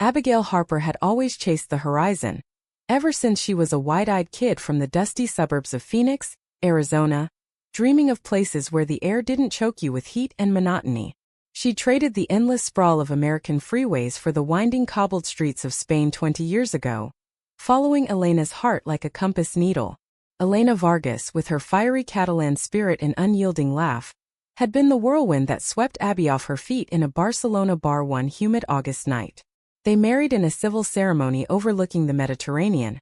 Abigail Harper had always chased the horizon, ever since she was a wide-eyed kid from the dusty suburbs of Phoenix, Arizona, dreaming of places where the air didn't choke you with heat and monotony. She traded the endless sprawl of American freeways for the winding cobbled streets of Spain 20 years ago, following Elena's heart like a compass needle. Elena Vargas, with her fiery Catalan spirit and unyielding laugh, had been the whirlwind that swept Abby off her feet in a Barcelona bar one humid August night. They married in a civil ceremony overlooking the Mediterranean,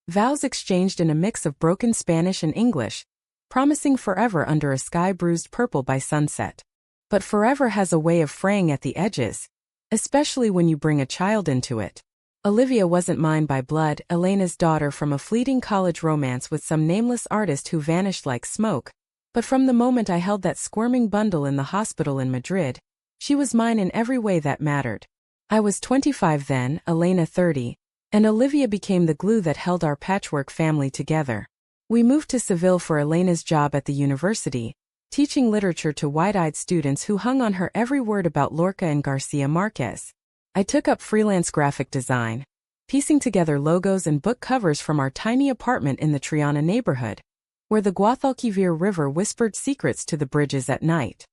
vows exchanged in a mix of broken Spanish and English, promising forever under a sky bruised purple by sunset. But forever has a way of fraying at the edges, especially when you bring a child into it. Olivia wasn't mine by blood, Elena's daughter from a fleeting college romance with some nameless artist who vanished like smoke, but from the moment I held that squirming bundle in the hospital in Madrid, she was mine in every way that mattered. I was 25 then, Elena 30, and Olivia became the glue that held our patchwork family together. We moved to Seville for Elena's job at the university, teaching literature to wide-eyed students who hung on her every word about Lorca and Garcia Marquez. I took up freelance graphic design, piecing together logos and book covers from our tiny apartment in the Triana neighborhood, where the Guadalquivir River whispered secrets to the bridges at night.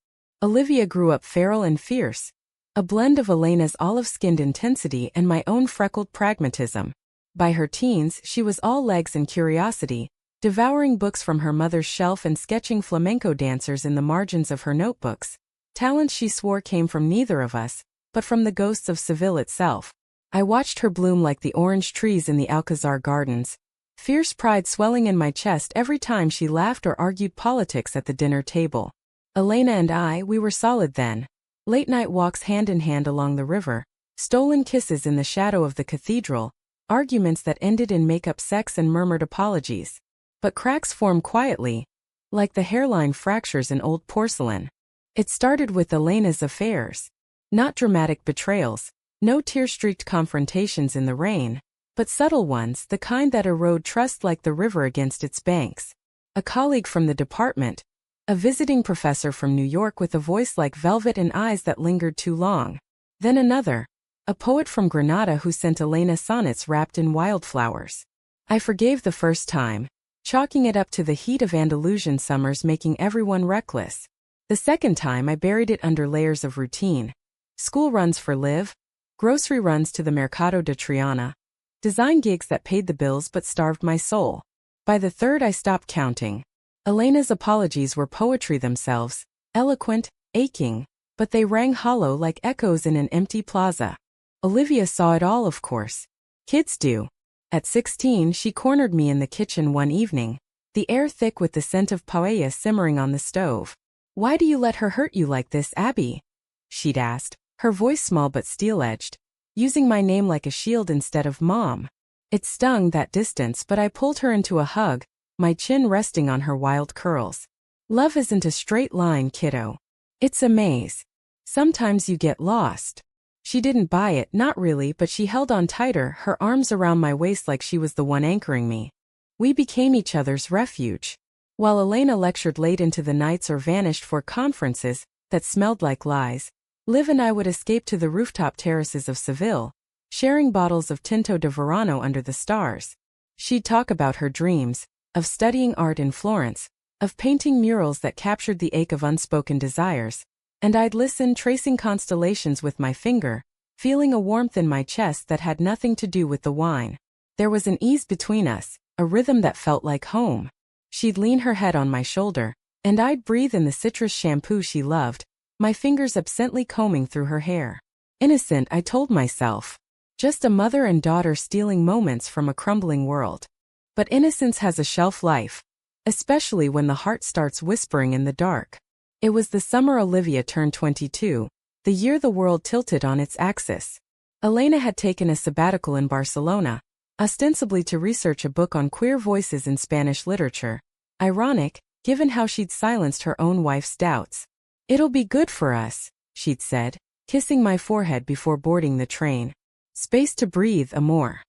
Olivia grew up feral and fierce, a blend of Elena's olive-skinned intensity and my own freckled pragmatism. By her teens, she was all legs and curiosity, devouring books from her mother's shelf and sketching flamenco dancers in the margins of her notebooks. Talent she swore came from neither of us, but from the ghosts of Seville itself. I watched her bloom like the orange trees in the Alcazar gardens, fierce pride swelling in my chest every time she laughed or argued politics at the dinner table. Elena and we were solid then. Late-night walks hand-in-hand along the river, stolen kisses in the shadow of the cathedral, arguments that ended in make-up sex and murmured apologies. But cracks form quietly, like the hairline fractures in old porcelain. It started with Elena's affairs. Not dramatic betrayals, no tear-streaked confrontations in the rain, but subtle ones, the kind that erode trust like the river against its banks. A colleague from the department, a visiting professor from New York with a voice like velvet and eyes that lingered too long. Then another, a poet from Granada who sent Elena sonnets wrapped in wildflowers. I forgave the first time, chalking it up to the heat of Andalusian summers making everyone reckless. The second time I buried it under layers of routine. School runs for Liv, grocery runs to the Mercado de Triana, design gigs that paid the bills but starved my soul. By the third I stopped counting. Elena's apologies were poetry themselves, eloquent, aching, but they rang hollow like echoes in an empty plaza. Olivia saw it all, of course. Kids do. At 16 she cornered me in the kitchen one evening, the air thick with the scent of paella simmering on the stove. "Why do you let her hurt you like this, Abby?" she'd asked, her voice small but steel-edged, using my name like a shield instead of Mom. It stung, that distance, but I pulled her into a hug, my chin resting on her wild curls. "Love isn't a straight line, kiddo. It's a maze. Sometimes you get lost." She didn't buy it, not really, but she held on tighter, her arms around my waist like she was the one anchoring me. We became each other's refuge. While Elena lectured late into the nights or vanished for conferences that smelled like lies, Liv and I would escape to the rooftop terraces of Seville, sharing bottles of Tinto de Verano under the stars. She'd talk about her dreams, of studying art in Florence, of painting murals that captured the ache of unspoken desires, and I'd listen, tracing constellations with my finger, feeling a warmth in my chest that had nothing to do with the wine. There was an ease between us, a rhythm that felt like home. She'd lean her head on my shoulder, and I'd breathe in the citrus shampoo she loved, my fingers absently combing through her hair. Innocent, I told myself. Just a mother and daughter stealing moments from a crumbling world. But innocence has a shelf life, especially when the heart starts whispering in the dark. It was the summer Olivia turned 22, the year the world tilted on its axis. Elena had taken a sabbatical in Barcelona, ostensibly to research a book on queer voices in Spanish literature. Ironic, given how she'd silenced her own wife's doubts. "It'll be good for us," she'd said, kissing my forehead before boarding the train. "Space to breathe, amor."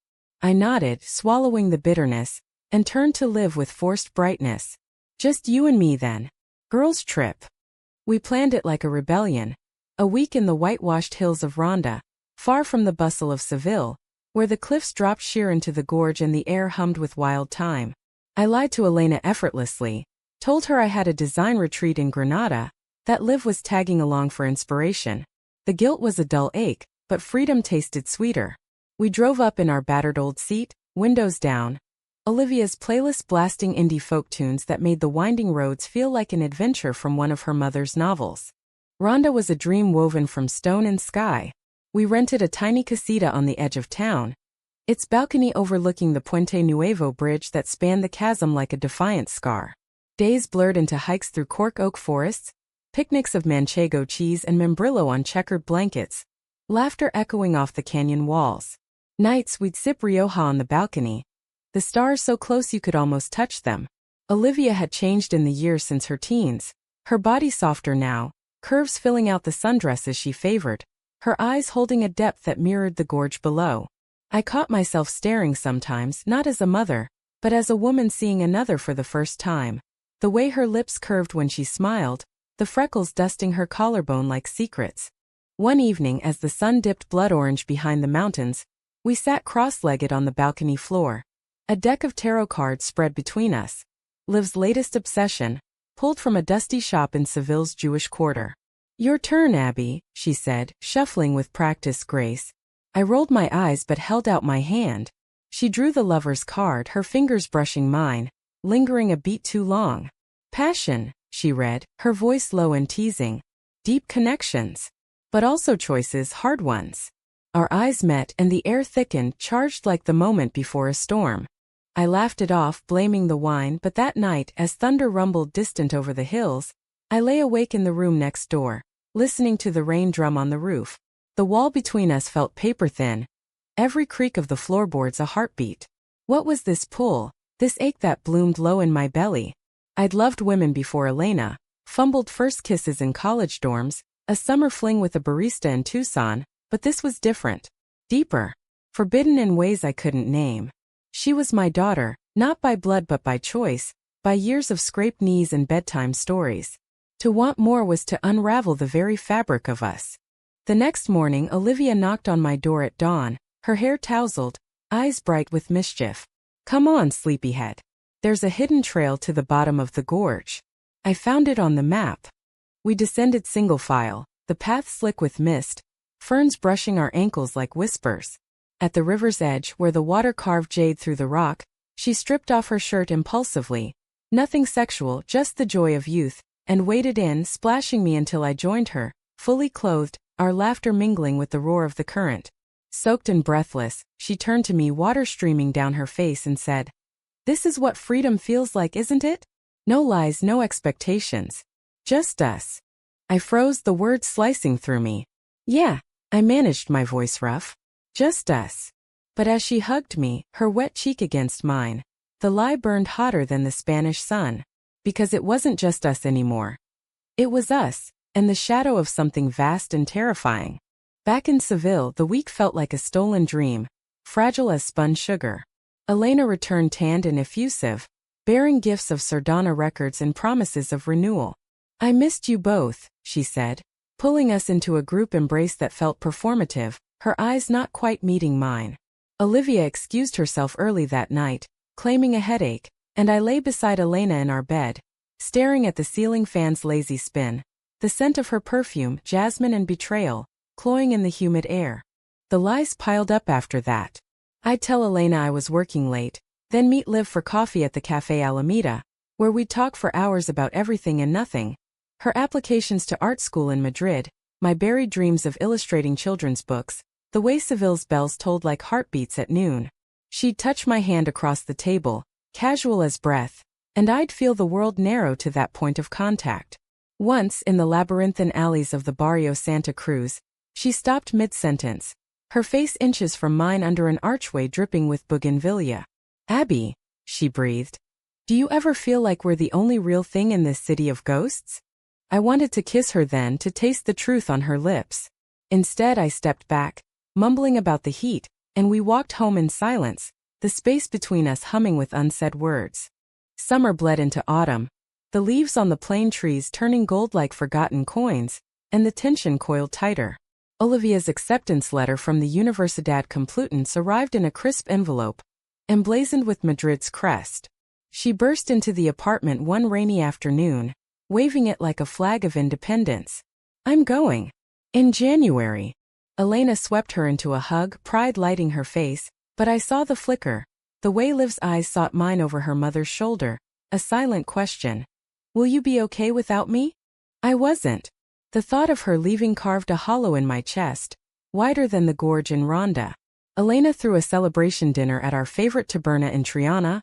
I nodded, swallowing the bitterness, and turned to Liv with forced brightness. "Just you and me then. Girls' trip." We planned it like a rebellion. A week in the whitewashed hills of Ronda, far from the bustle of Seville, where the cliffs dropped sheer into the gorge and the air hummed with wild thyme. I lied to Elena effortlessly, told her I had a design retreat in Granada, that Liv was tagging along for inspiration. The guilt was a dull ache, but freedom tasted sweeter. We drove up in our battered old seat, windows down, Olivia's playlist blasting indie folk tunes that made the winding roads feel like an adventure from one of her mother's novels. Rhonda was a dream woven from stone and sky. We rented a tiny casita on the edge of town, its balcony overlooking the Puente Nuevo bridge that spanned the chasm like a defiant scar. Days blurred into hikes through cork oak forests, picnics of manchego cheese and membrillo on checkered blankets, laughter echoing off the canyon walls. Nights we'd sip Rioja on the balcony, the stars so close you could almost touch them. Olivia had changed in the years since her teens, her body softer now, curves filling out the sundresses she favored, her eyes holding a depth that mirrored the gorge below. I caught myself staring sometimes, not as a mother, but as a woman seeing another for the first time. The way her lips curved when she smiled, the freckles dusting her collarbone like secrets. One evening as the sun dipped blood orange behind the mountains, we sat cross-legged on the balcony floor. A deck of tarot cards spread between us. Liv's latest obsession, pulled from a dusty shop in Seville's Jewish quarter. "Your turn, Abby," she said, shuffling with practiced grace. I rolled my eyes but held out my hand. She drew the lover's card, her fingers brushing mine, lingering a beat too long. "Passion," she read, her voice low and teasing. "Deep connections. But also choices, hard ones." Our eyes met and the air thickened, charged like the moment before a storm. I laughed it off, blaming the wine, but that night, as thunder rumbled distant over the hills, I lay awake in the room next door, listening to the rain drum on the roof. The wall between us felt paper-thin, every creak of the floorboards a heartbeat. What was this pull, this ache that bloomed low in my belly? I'd loved women before Elena, fumbled first kisses in college dorms, a summer fling with a barista in Tucson, but this was different, deeper, forbidden in ways I couldn't name. She was my daughter, not by blood but by choice, by years of scraped knees and bedtime stories. To want more was to unravel the very fabric of us. The next morning Olivia knocked on my door at dawn, her hair tousled, eyes bright with mischief. "Come on, sleepyhead. There's a hidden trail to the bottom of the gorge. I found it on the map." We descended single file, the path slick with mist, ferns brushing our ankles like whispers. At the river's edge, where the water carved jade through the rock, she stripped off her shirt impulsively. Nothing sexual, just the joy of youth, and waded in, splashing me until I joined her, fully clothed, our laughter mingling with the roar of the current. Soaked and breathless, she turned to me, water streaming down her face, and said, "This is what freedom feels like, isn't it? No lies, no expectations. Just us." I froze, the words slicing through me. "Yeah," I managed, my voice rough. "Just us." But as she hugged me, her wet cheek against mine, the lie burned hotter than the Spanish sun. Because it wasn't just us anymore. It was us, and the shadow of something vast and terrifying. Back in Seville, the week felt like a stolen dream, fragile as spun sugar. Elena returned tanned and effusive, bearing gifts of Sardana records and promises of renewal. "I missed you both," she said, pulling us into a group embrace that felt performative, her eyes not quite meeting mine. Olivia excused herself early that night, claiming a headache, and I lay beside Elena in our bed, staring at the ceiling fan's lazy spin, the scent of her perfume, jasmine and betrayal, cloying in the humid air. The lies piled up after that. I'd tell Elena I was working late, then meet Liv for coffee at the Café Alameda, where we'd talk for hours about everything and nothing. Her applications to art school in Madrid, my buried dreams of illustrating children's books, the way Seville's bells tolled like heartbeats at noon. She'd touch my hand across the table, casual as breath, and I'd feel the world narrow to that point of contact. Once, in the labyrinthine alleys of the Barrio Santa Cruz, she stopped mid-sentence, her face inches from mine under an archway dripping with bougainvillea. "Abby," she breathed, "do you ever feel like we're the only real thing in this city of ghosts?" I wanted to kiss her then, to taste the truth on her lips. Instead I stepped back, mumbling about the heat, and we walked home in silence, the space between us humming with unsaid words. Summer bled into autumn, the leaves on the plane trees turning gold like forgotten coins, and the tension coiled tighter. Olivia's acceptance letter from the Universidad Complutense arrived in a crisp envelope, emblazoned with Madrid's crest. She burst into the apartment one rainy afternoon, waving it like a flag of independence. "I'm going. In January." Elena swept her into a hug, pride lighting her face, but I saw the flicker, the way Liv's eyes sought mine over her mother's shoulder, a silent question. "Will you be okay without me?" I wasn't. The thought of her leaving carved a hollow in my chest, wider than the gorge in Ronda. Elena threw a celebration dinner at our favorite taberna in Triana,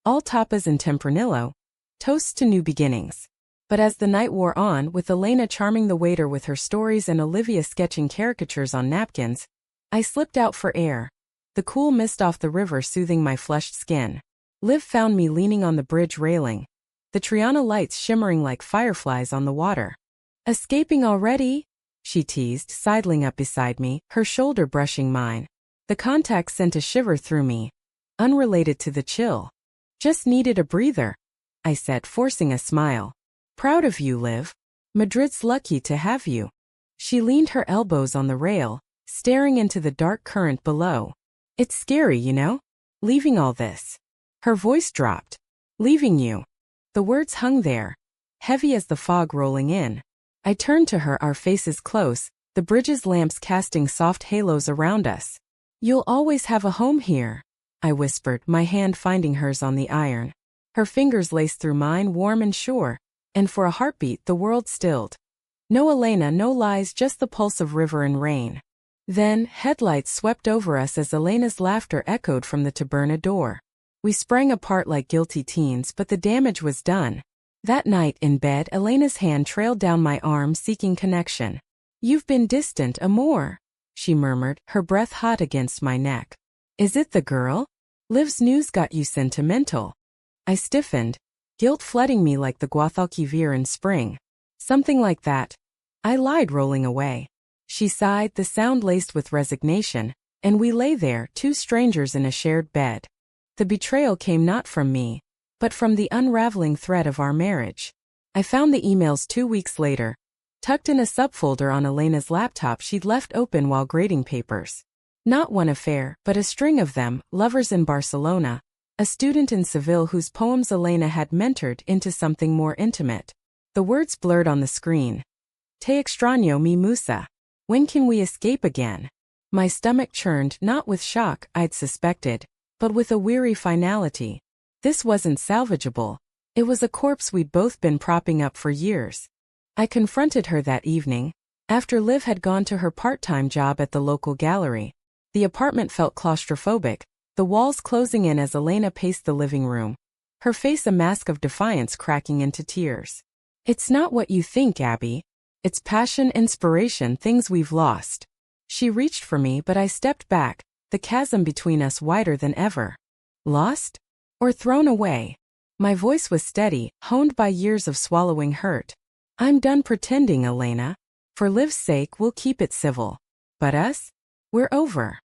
all tapas and tempranillo, toasts to new beginnings. But as the night wore on, with Elena charming the waiter with her stories and Olivia sketching caricatures on napkins, I slipped out for air, the cool mist off the river soothing my flushed skin. Liv found me leaning on the bridge railing, the Triana lights shimmering like fireflies on the water. "Escaping already?" she teased, sidling up beside me, her shoulder brushing mine. The contact sent a shiver through me, unrelated to the chill. "Just needed a breather," I said, forcing a smile. "Proud of you, Liv. Madrid's lucky to have you." She leaned her elbows on the rail, staring into the dark current below. "It's scary, you know? Leaving all this." Her voice dropped. "Leaving you." The words hung there, heavy as the fog rolling in. I turned to her, our faces close, the bridge's lamps casting soft halos around us. "You'll always have a home here," I whispered, my hand finding hers on the iron. Her fingers laced through mine, warm and sure, and for a heartbeat the world stilled. No Elena, no lies, just the pulse of river and rain. Then, headlights swept over us as Elena's laughter echoed from the taberna door. We sprang apart like guilty teens, but the damage was done. That night in bed, Elena's hand trailed down my arm, seeking connection. "You've been distant, amor," she murmured, her breath hot against my neck. "Is it the girl? Liv's news got you sentimental." I stiffened, guilt flooding me like the Guadalquivir in spring. "Something like that." I lied, rolling away. She sighed, the sound laced with resignation, and we lay there, two strangers in a shared bed. The betrayal came not from me, but from the unraveling thread of our marriage. I found the emails 2 weeks later, tucked in a subfolder on Elena's laptop she'd left open while grading papers. Not one affair, but a string of them, lovers in Barcelona, a student in Seville whose poems Elena had mentored into something more intimate. The words blurred on the screen. "Te extraño mi musa. When can we escape again?" My stomach churned, not with shock, I'd suspected, but with a weary finality. This wasn't salvageable. It was a corpse we'd both been propping up for years. I confronted her that evening, after Liv had gone to her part-time job at the local gallery. The apartment felt claustrophobic, the walls closing in as Elena paced the living room, her face a mask of defiance cracking into tears. "It's not what you think, Abby. It's passion, inspiration, things we've lost." She reached for me, but I stepped back, the chasm between us wider than ever. Lost? Or thrown away? My voice was steady, honed by years of swallowing hurt. "I'm done pretending, Elena. For Liv's sake, we'll keep it civil. But us? We're over."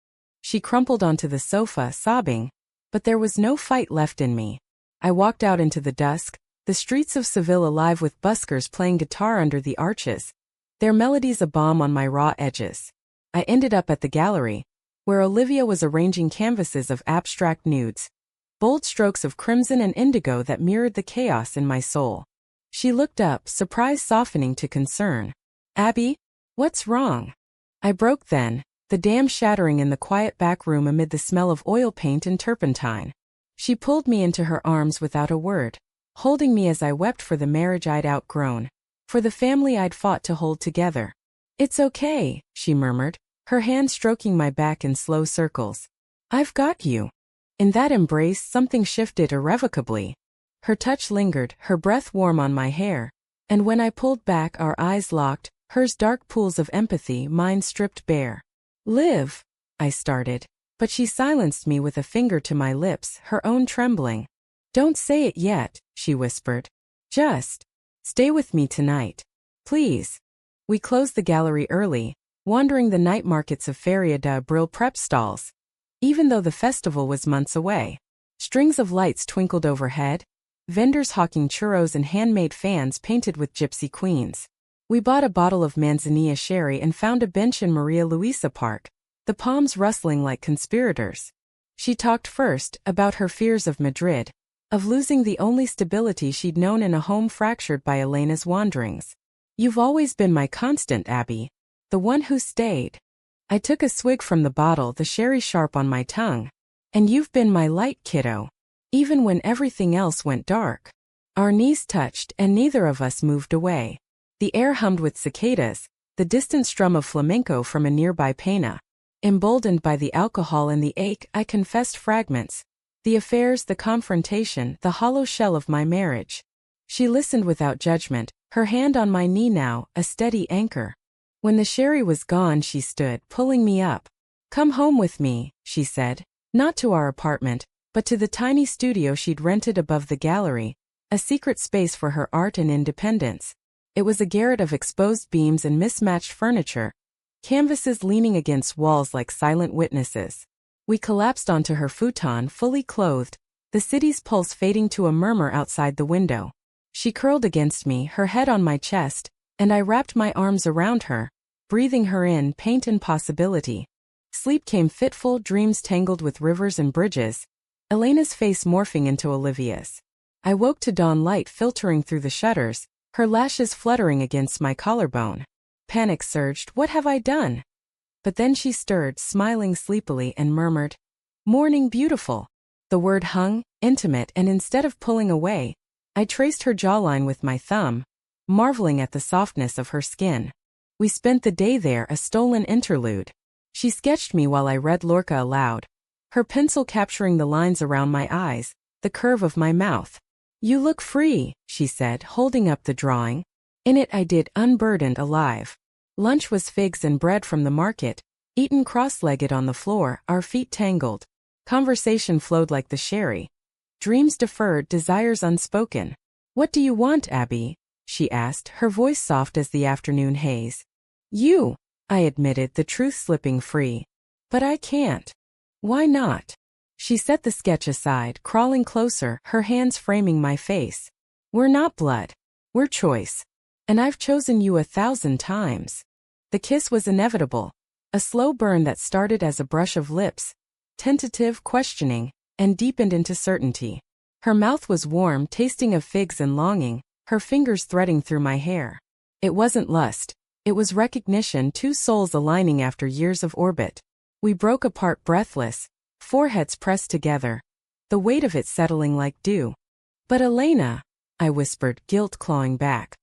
She crumpled onto the sofa, sobbing, but there was no fight left in me. I walked out into the dusk, the streets of Seville alive with buskers playing guitar under the arches, their melodies a balm on my raw edges. I ended up at the gallery, where Olivia was arranging canvases of abstract nudes, bold strokes of crimson and indigo that mirrored the chaos in my soul. She looked up, surprise softening to concern. "Abby, what's wrong?" I broke then, the dam shattering in the quiet back room amid the smell of oil paint and turpentine. She pulled me into her arms without a word, holding me as I wept for the marriage I'd outgrown, for the family I'd fought to hold together. "It's okay," she murmured, her hand stroking my back in slow circles. "I've got you." In that embrace, something shifted irrevocably. Her touch lingered, her breath warm on my hair, and when I pulled back, our eyes locked, hers dark pools of empathy, mine stripped bare. "Liv," I started, but she silenced me with a finger to my lips, her own trembling. "Don't say it yet," she whispered. "Just stay with me tonight. Please." We closed the gallery early, wandering the night markets of Feria de Abril prep stalls. Even though the festival was months away, strings of lights twinkled overhead, vendors hawking churros and handmade fans painted with gypsy queens. We bought a bottle of Manzanilla sherry and found a bench in Maria Luisa Park, the palms rustling like conspirators. She talked first about her fears of Madrid, of losing the only stability she'd known in a home fractured by Elena's wanderings. You've always been my constant, Abby. The one who stayed. I took a swig from the bottle, the sherry sharp on my tongue. And you've been my light, kiddo. Even when everything else went dark. Our knees touched and neither of us moved away. The air hummed with cicadas, the distant strum of flamenco from a nearby pena. Emboldened by the alcohol and the ache, I confessed fragments. The affairs, the confrontation, the hollow shell of my marriage. She listened without judgment, her hand on my knee now, a steady anchor. When the sherry was gone, she stood, pulling me up. Come home with me, she said. Not to our apartment, but to the tiny studio she'd rented above the gallery, a secret space for her art and independence. It was a garret of exposed beams and mismatched furniture, canvases leaning against walls like silent witnesses. We collapsed onto her futon, fully clothed, the city's pulse fading to a murmur outside the window. She curled against me, her head on my chest, and I wrapped my arms around her, breathing her in, paint and possibility. Sleep came fitful, dreams tangled with rivers and bridges, Elena's face morphing into Olivia's. I woke to dawn light filtering through the shutters, her lashes fluttering against my collarbone. Panic surged, what have I done? But then she stirred, smiling sleepily, and murmured, Morning beautiful. The word hung, intimate, and instead of pulling away, I traced her jawline with my thumb, marveling at the softness of her skin. We spent the day there, a stolen interlude. She sketched me while I read Lorca aloud, her pencil capturing the lines around my eyes, the curve of my mouth. You look free, she said, holding up the drawing. In it I did, unburdened, alive. Lunch was figs and bread from the market, eaten cross-legged on the floor, our feet tangled. Conversation flowed like the sherry. Dreams deferred, desires unspoken. What do you want, Abby? She asked, her voice soft as the afternoon haze. You, I admitted, the truth slipping free. But I can't. Why not? She set the sketch aside, crawling closer, her hands framing my face. We're not blood. We're choice. And I've chosen you 1,000 times. The kiss was inevitable. A slow burn that started as a brush of lips, tentative, questioning, and deepened into certainty. Her mouth was warm, tasting of figs and longing, her fingers threading through my hair. It wasn't lust. It was recognition, two souls aligning after years of orbit. We broke apart breathless, foreheads pressed together, the weight of it settling like dew. But Elena, I whispered, guilt clawing back.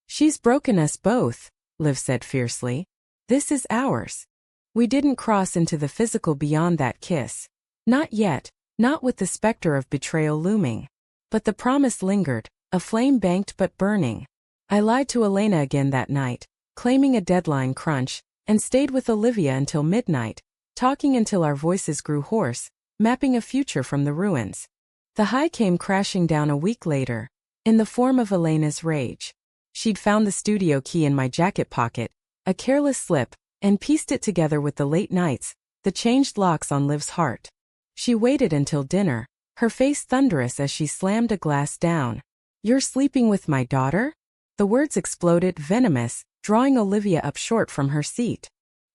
She's broken us both, Liv said fiercely. This is ours. We didn't cross into the physical beyond that kiss. Not yet, not with the specter of betrayal looming. But the promise lingered, a flame banked but burning. I lied to Elena again that night, claiming a deadline crunch, and stayed with Olivia until midnight, talking until our voices grew hoarse, mapping a future from the ruins. The high came crashing down a week later, in the form of Elena's rage. She'd found the studio key in my jacket pocket, a careless slip, and pieced it together with the late nights, the changed locks on Liv's heart. She waited until dinner, her face thunderous as she slammed a glass down. You're sleeping with my daughter? The words exploded, venomous, drawing Olivia up short from her seat.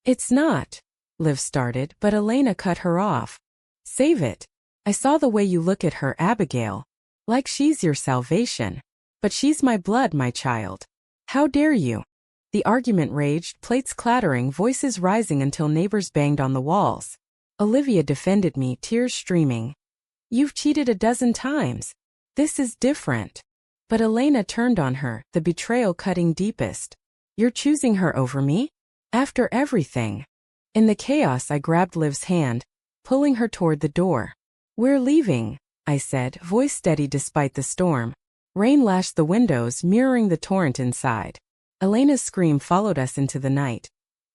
It's not, Liv started, but Elena cut her off. Save it. I saw the way you look at her, Abigail. Like she's your salvation. But she's my blood, my child. How dare you? The argument raged, plates clattering, voices rising until neighbors banged on the walls. Olivia defended me, tears streaming. You've cheated 12 times. This is different. But Elena turned on her, the betrayal cutting deepest. You're choosing her over me? After everything. In the chaos I grabbed Liv's hand, pulling her toward the door. We're leaving, I said, voice steady despite the storm. Rain lashed the windows, mirroring the torrent inside. Elena's scream followed us into the night.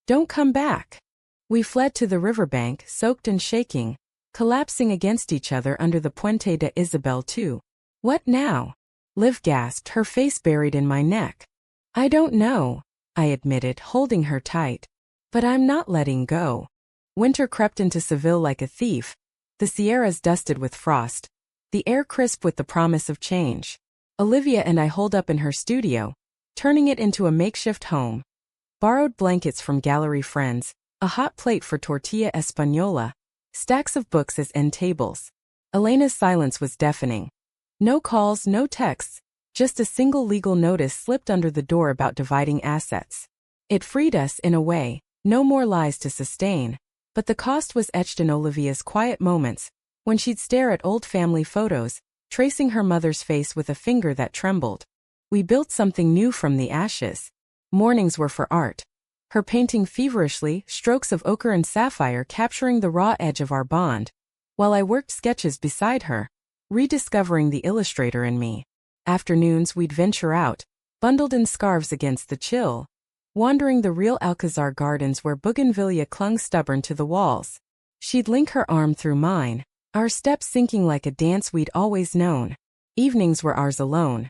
Don't come back. We fled to the riverbank, soaked and shaking, collapsing against each other under the Puente de Isabel II. What now? Liv gasped, her face buried in my neck. I don't know, I admitted, holding her tight. But I'm not letting go. Winter crept into Seville like a thief, the Sierras dusted with frost, the air crisp with the promise of change. Olivia and I holed up in her studio, turning it into a makeshift home. Borrowed blankets from gallery friends, a hot plate for tortilla española, stacks of books as end tables. Elena's silence was deafening. No calls, no texts, just a single legal notice slipped under the door about dividing assets. It freed us in a way, no more lies to sustain, but the cost was etched in Olivia's quiet moments, when she'd stare at old family photos, tracing her mother's face with a finger that trembled. We built something new from the ashes. Mornings were for art. Her painting feverishly, strokes of ochre and sapphire capturing the raw edge of our bond, while I worked sketches beside her, rediscovering the illustrator in me. Afternoons we'd venture out, bundled in scarves against the chill, wandering the real Alcazar gardens where bougainvillea clung stubborn to the walls. She'd link her arm through mine, our steps syncing like a dance we'd always known. Evenings were ours alone.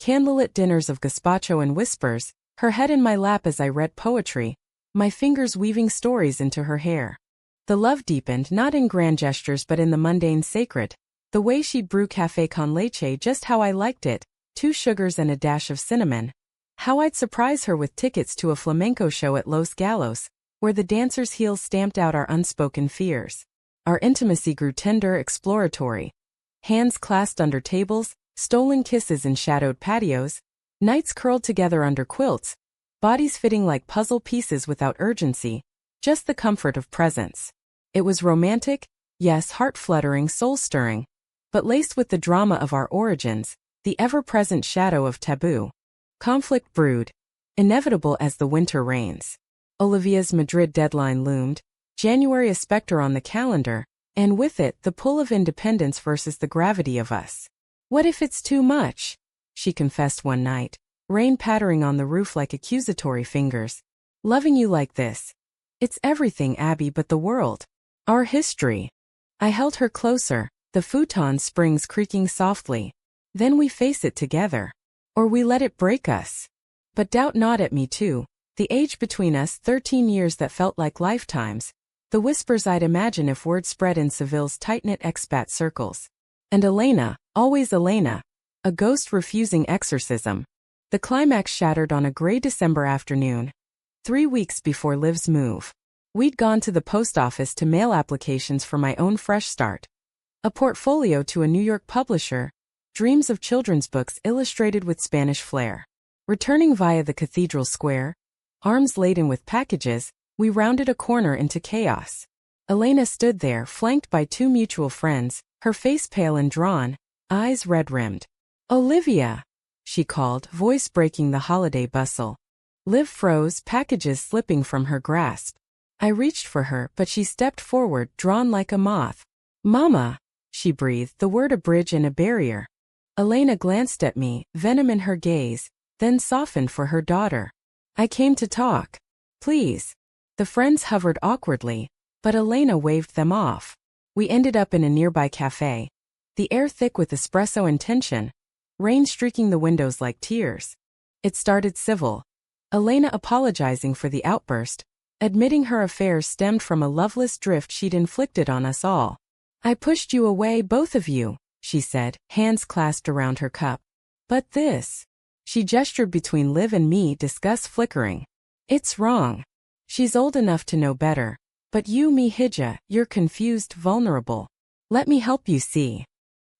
Candlelit dinners of gazpacho and whispers, her head in my lap as I read poetry, my fingers weaving stories into her hair. The love deepened not in grand gestures but in the mundane sacred, the way she'd brew café con leche just how I liked it, 2 sugars and a dash of cinnamon. How I'd surprise her with tickets to a flamenco show at Los Galos, where the dancers' heels stamped out our unspoken fears. Our intimacy grew tender, exploratory. Hands clasped under tables, stolen kisses in shadowed patios, nights curled together under quilts, bodies fitting like puzzle pieces without urgency, just the comfort of presence. It was romantic, yes, heart-fluttering, soul-stirring, but laced with the drama of our origins, the ever-present shadow of taboo. Conflict brewed, inevitable as the winter rains. Olivia's Madrid deadline loomed, January a specter on the calendar, and with it the pull of independence versus the gravity of us. "What if it's too much?" she confessed one night, rain pattering on the roof like accusatory fingers. "Loving you like this. It's everything, Abby, but the world. Our history." I held her closer, the futon springs creaking softly. "Then we face it together. Or we let it break us." But doubt gnawed at me too, the age between us, 13 years that felt like lifetimes, the whispers I'd imagine if word spread in Seville's tight-knit expat circles. And Elena, always Elena, a ghost refusing exorcism. The climax shattered on a gray December afternoon, 3 weeks before Liv's move. We'd gone to the post office to mail applications for my own fresh start. A portfolio to a New York publisher, dreams of children's books illustrated with Spanish flair. Returning via the cathedral square, arms laden with packages, we rounded a corner into chaos. Elena stood there, flanked by 2 mutual friends, her face pale and drawn, eyes red-rimmed. "Olivia!" she called, voice breaking the holiday bustle. Liv froze, packages slipping from her grasp. I reached for her, but she stepped forward, drawn like a moth. "Mama!" she breathed, the word a bridge and a barrier. Elena glanced at me, venom in her gaze, then softened for her daughter. "I came to talk. Please." The friends hovered awkwardly, but Elena waved them off. We ended up in a nearby cafe, the air thick with espresso and tension, rain streaking the windows like tears. It started civil. Elena apologizing for the outburst, admitting her affairs stemmed from a loveless drift she'd inflicted on us all. "I pushed you away, both of you," she said, hands clasped around her cup. "But this." She gestured between Liv and me, disgust flickering. "It's wrong. She's old enough to know better. But you, Mihija, you're confused, vulnerable. Let me help you see."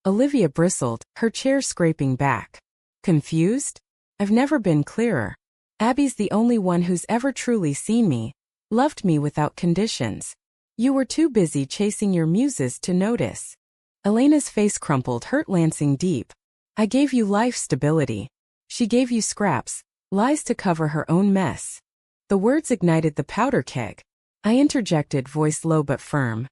Olivia bristled, her chair scraping back. "Confused? I've never been clearer. Abby's the only one who's ever truly seen me, loved me without conditions. You were too busy chasing your muses to notice." Elena's face crumpled, hurt lancing deep. "I gave you life stability. She gave you scraps, lies to cover her own mess." The words ignited the powder keg. I interjected, voice low but firm.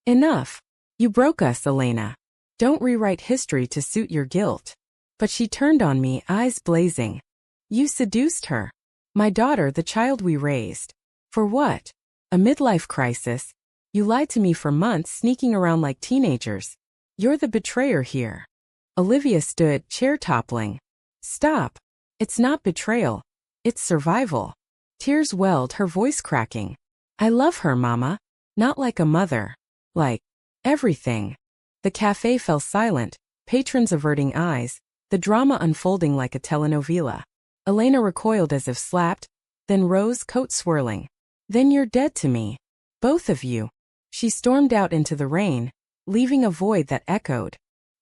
"Enough. You broke us, Elena. Don't rewrite history to suit your guilt." But she turned on me, eyes blazing. "You seduced her. My daughter, the child we raised. For what? A midlife crisis? You lied to me for months, sneaking around like teenagers. You're the betrayer here." Olivia stood, chair toppling. "Stop. It's not betrayal. It's survival." Tears welled, her voice cracking. "I love her, Mama. Not like a mother. Like everything." The cafe fell silent, patrons averting eyes, the drama unfolding like a telenovela. Elena recoiled as if slapped, then rose, coat swirling. Then you're dead to me. Both of you. She stormed out into the rain, leaving a void that echoed.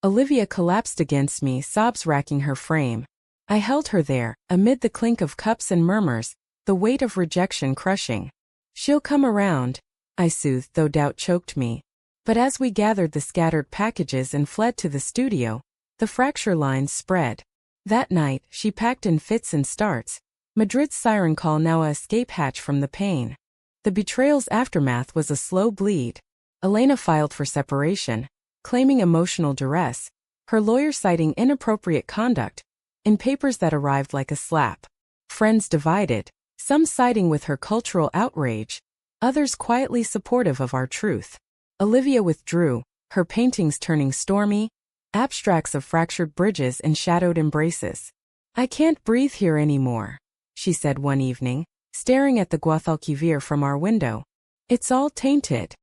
Olivia collapsed against me, sobs racking her frame. I held her there, amid the clink of cups and murmurs, the weight of rejection crushing. She'll come around, I soothed, though doubt choked me. But as we gathered the scattered packages and fled to the studio, the fracture lines spread. That night, she packed in fits and starts, Madrid's siren call now a escape hatch from the pain. The betrayal's aftermath was a slow bleed. Elena filed for separation, claiming emotional duress, her lawyer citing inappropriate conduct, in papers that arrived like a slap. Friends divided, some siding with her cultural outrage, others quietly supportive of our truth. Olivia withdrew, her paintings turning stormy, abstracts of fractured bridges and shadowed embraces. I can't breathe here anymore, she said one evening, staring at the Guadalquivir from our window. It's all tainted.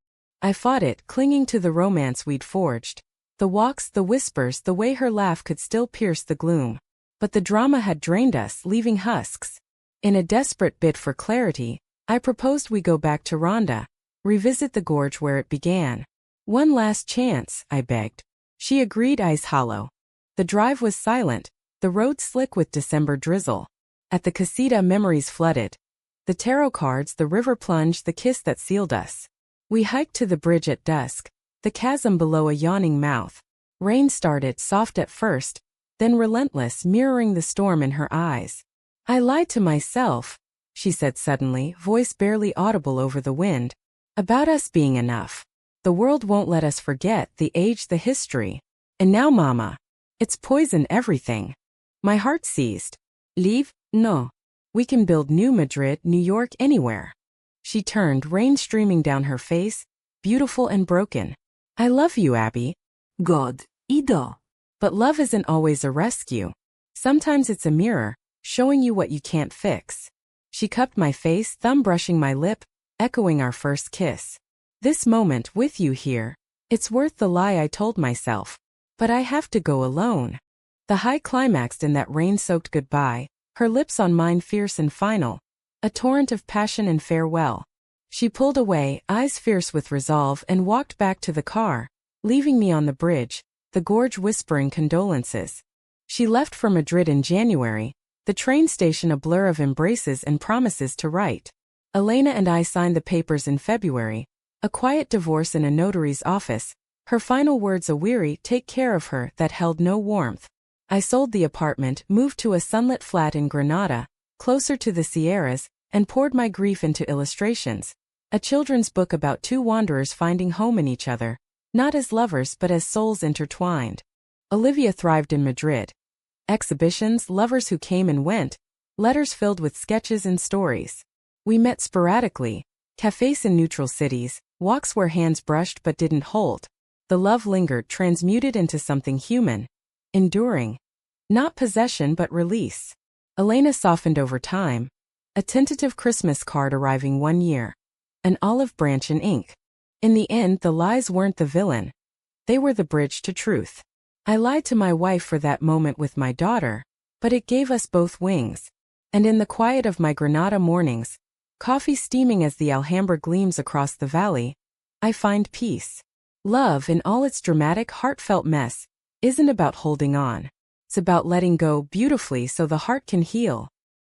I fought it, clinging to the romance we'd forged. The walks, the whispers, the way her laugh could still pierce the gloom. But the drama had drained us, leaving husks. In a desperate bid for clarity, I proposed we go back to Ronda, revisit the gorge where it began. One last chance, I begged. She agreed, eyes hollow. The drive was silent, the road slick with December drizzle. At the casita, memories flooded. The tarot cards, the river plunge, the kiss that sealed us. We hiked to the bridge at dusk, the chasm below a yawning mouth. Rain started, soft at first, then relentless, mirroring the storm in her eyes. I lied to myself, she said suddenly, voice barely audible over the wind, about us being enough. The world won't let us forget the age, the history. And now, Mama, it's poison everything. My heart seized. Leave? No. We can build new Madrid, New York, anywhere. She turned, rain streaming down her face, beautiful and broken. I love you, Abby. God, Ido. But love isn't always a rescue. Sometimes it's a mirror, showing you what you can't fix. She cupped my face, thumb brushing my lip, echoing our first kiss. This moment with you here, it's worth the lie I told myself. But I have to go alone. The high climaxed in that rain-soaked goodbye, her lips on mine fierce and final, a torrent of passion and farewell. She pulled away, eyes fierce with resolve, and walked back to the car, leaving me on the bridge, the gorge whispering condolences. She left for Madrid in January, the train station a blur of embraces and promises to write. Elena and I signed the papers in February, a quiet divorce in a notary's office, her final words a weary "take care of her" that held no warmth. I sold the apartment, moved to a sunlit flat in Granada, closer to the Sierras, and poured my grief into illustrations. A children's book about two wanderers finding home in each other, not as lovers but as souls intertwined. Olivia thrived in Madrid. Exhibitions, lovers who came and went, letters filled with sketches and stories. We met sporadically, cafes in neutral cities, walks where hands brushed but didn't hold. The love lingered, transmuted into something human, enduring. Not possession but release. Elena softened over time. A tentative Christmas card arriving one year. An olive branch in ink. In the end, the lies weren't the villain. They were the bridge to truth. I lied to my wife for that moment with my daughter, but it gave us both wings. And in the quiet of my Granada mornings, coffee steaming as the Alhambra gleams across the valley, I find peace. Love, in all its dramatic, heartfelt mess, isn't about holding on. It's about letting go beautifully so the heart can heal.